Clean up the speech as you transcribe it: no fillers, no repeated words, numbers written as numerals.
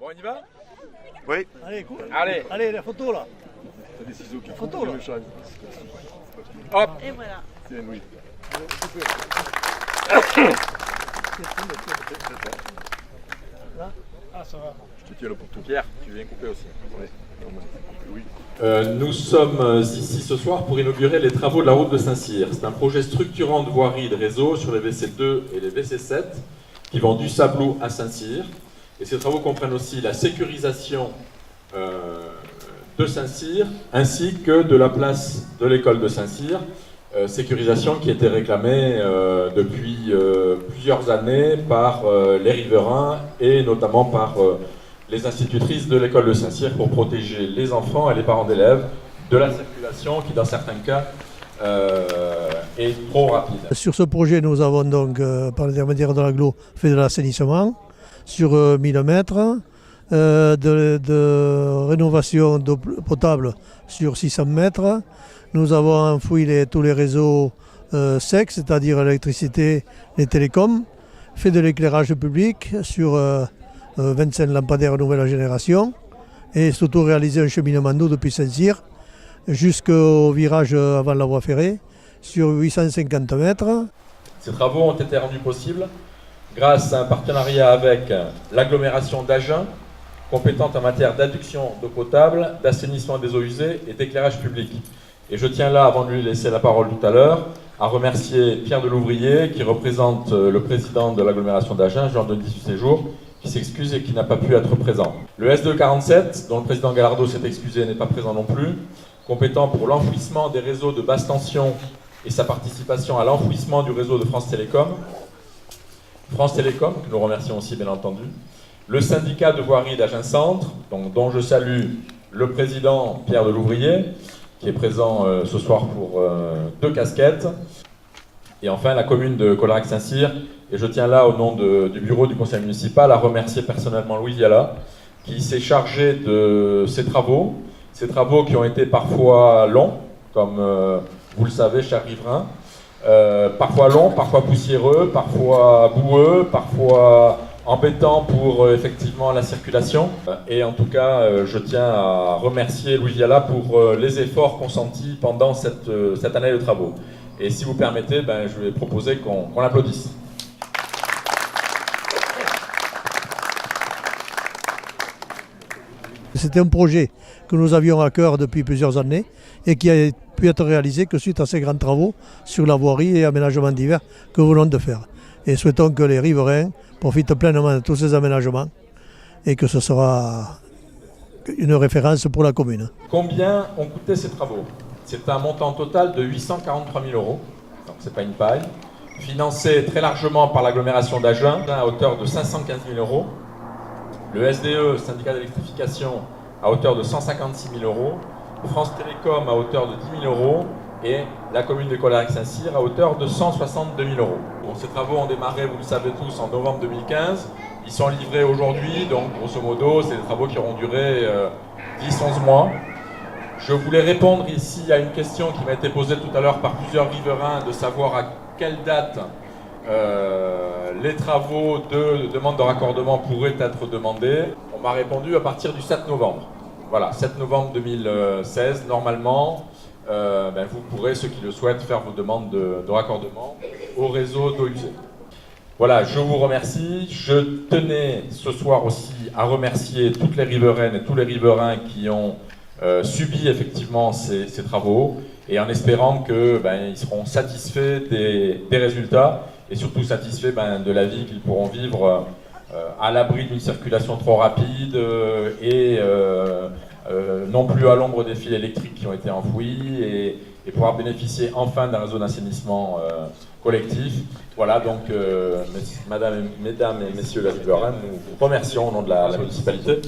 Bon, on y va? Oui. Allez, la photo là. T'as des ciseaux qui photo, là. hop. Et voilà. Tiens, oui. Ah, ça va. Je te tiens le pour tout. Pierre, tu viens couper aussi. Oui. Oui. Nous sommes ici ce soir pour inaugurer les travaux de la route de Saint-Cyr. C'est un projet structurant de voirie et de réseau sur les VC2 et les VC7 qui vont du Sablou à Saint-Cyr. Et ces travaux comprennent aussi la sécurisation de Saint-Cyr ainsi que de la place de l'école de Saint-Cyr. Sécurisation qui était réclamée depuis plusieurs années par les riverains et notamment par les institutrices de l'école de Saint-Cyr pour protéger les enfants et les parents d'élèves de la circulation qui, dans certains cas, est trop rapide. Sur ce projet, nous avons donc, par l'intermédiaire de l'agglo, fait de l'assainissement sur 1000 mètres, de rénovation d'eau potable sur 600 mètres. Nous avons enfoui tous les réseaux secs, c'est-à-dire l'électricité, les télécoms, fait de l'éclairage public sur 25 lampadaires nouvelle génération et surtout réalisé un cheminement d'eau depuis Saint-Cyr jusqu'au virage avant la voie ferrée sur 850 mètres. Ces travaux ont été rendus possibles grâce à un partenariat avec l'agglomération d'Agen, compétente en matière d'adduction d'eau potable, d'assainissement des eaux usées et d'éclairage public. Et je tiens là, avant de lui laisser la parole tout à l'heure, à remercier Pierre Delouvrier, qui représente le président de l'agglomération d'Agen, Jean-Denis Séjour, qui s'excuse et qui n'a pas pu être présent. Le SDE47, dont le président Gallardo s'est excusé, n'est pas présent non plus, compétent pour l'enfouissement des réseaux de basse tension et sa participation à l'enfouissement du réseau de France Télécom. France Télécom, que nous remercions aussi bien entendu. Le syndicat de voirie d'Agen Centre, dont je salue le président Pierre Delouvrier, qui est présent ce soir pour 2 casquettes. Et enfin, la commune de Collarac-Saint-Cyr. Et je tiens là, au nom du bureau du conseil municipal, à remercier personnellement Louis Viala, qui s'est chargé de ces travaux qui ont été parfois longs, comme vous le savez, chers riverains, parfois longs, parfois poussiéreux, parfois boueux, parfois embêtant pour effectivement la circulation. Et en tout cas, je tiens à remercier Louis Viala pour les efforts consentis pendant cette année de travaux. Et si vous permettez, je vais proposer qu'on l'applaudisse. C'était un projet que nous avions à cœur depuis plusieurs années et qui a pu être réalisé que suite à ces grands travaux sur la voirie et aménagements divers que nous venons de faire. Et souhaitons que les riverains profitent pleinement de tous ces aménagements et que ce sera une référence pour la commune. Combien ont coûté ces travaux? C'est un montant total de 843 000 €, donc c'est pas une paille, financé très largement par l'agglomération d'Agen à hauteur de 515 000 €, le SDE, syndicat d'électrification, à hauteur de 156 000 €, France Télécom à hauteur de 10 000 € et la commune de Collarac-Saint-Cyr à hauteur de 162 000 €. Bon, ces travaux ont démarré, vous le savez tous, en novembre 2015. Ils sont livrés aujourd'hui, donc grosso modo, c'est des travaux qui auront duré 10-11 mois. Je voulais répondre ici à une question qui m'a été posée tout à l'heure par plusieurs riverains, de savoir à quelle date les travaux de demande de raccordement pourraient être demandés. On m'a répondu à partir du 7 novembre. Voilà, 7 novembre 2016, normalement, vous pourrez, ceux qui le souhaitent, faire vos demandes de raccordement au réseau d'eau usée. Voilà, je vous remercie. Je tenais ce soir aussi à remercier toutes les riveraines et tous les riverains qui ont subi effectivement ces travaux et en espérant qu'ils seront satisfaits des résultats et surtout satisfaits de la vie qu'ils pourront vivre à l'abri d'une circulation trop rapide et non plus à l'ombre des fils électriques qui ont été enfouis et pouvoir bénéficier enfin d'un réseau d'assainissement collectif. Voilà, donc mesdames et messieurs les riverains, nous vous remercions au nom de la municipalité.